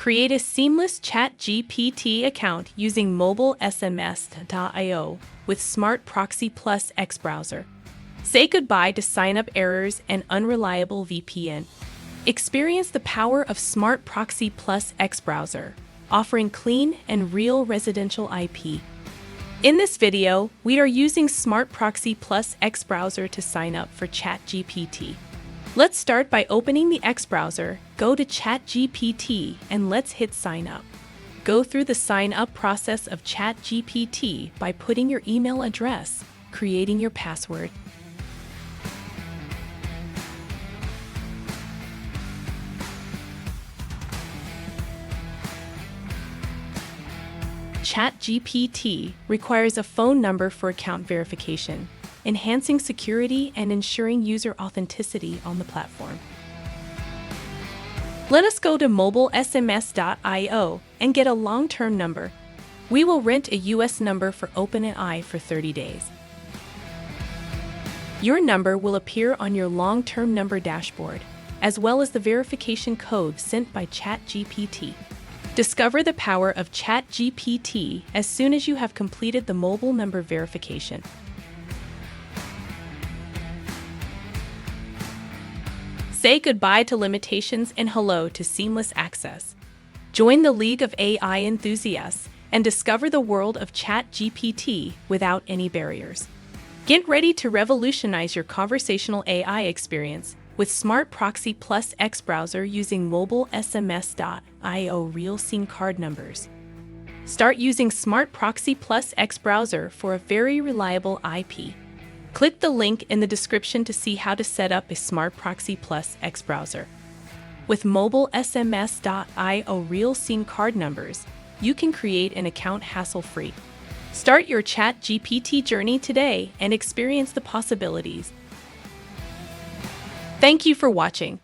Create a seamless ChatGPT account using MobileSMS.io with Smart Proxy X Browser. Say goodbye to sign-up errors and unreliable VPN. Experience the power of Smart Proxy X Browser, offering clean and real residential IP. In this video, we are using Smart Proxy X Browser to sign up for ChatGPT. Let's start by opening the X browser, go to ChatGPT, and let's hit sign up. Go through the sign up process of ChatGPT by putting your email address, creating your password. ChatGPT requires a phone number for account verification, enhancing security and ensuring user authenticity on the platform. Let us go to MobileSMS.io and get a long-term number. We will rent a US number for OpenAI for 30 days. Your number will appear on your long-term number dashboard, as well as the verification code sent by ChatGPT. Discover the power of ChatGPT as soon as you have completed the mobile number verification. Say goodbye to limitations and hello to seamless access. Join the League of AI enthusiasts and discover the world of ChatGPT without any barriers. Get ready to revolutionize your conversational AI experience with Smart Proxy X Browser using MobileSMS.io real SIM card numbers. Start using Smart Proxy X Browser for a very reliable IP. Click the link in the description to see how to set up a Smart Proxy X Browser. With MobileSMS.io real SIM card numbers, you can create an account hassle-free. Start your ChatGPT journey today and experience the possibilities. Thank you for watching.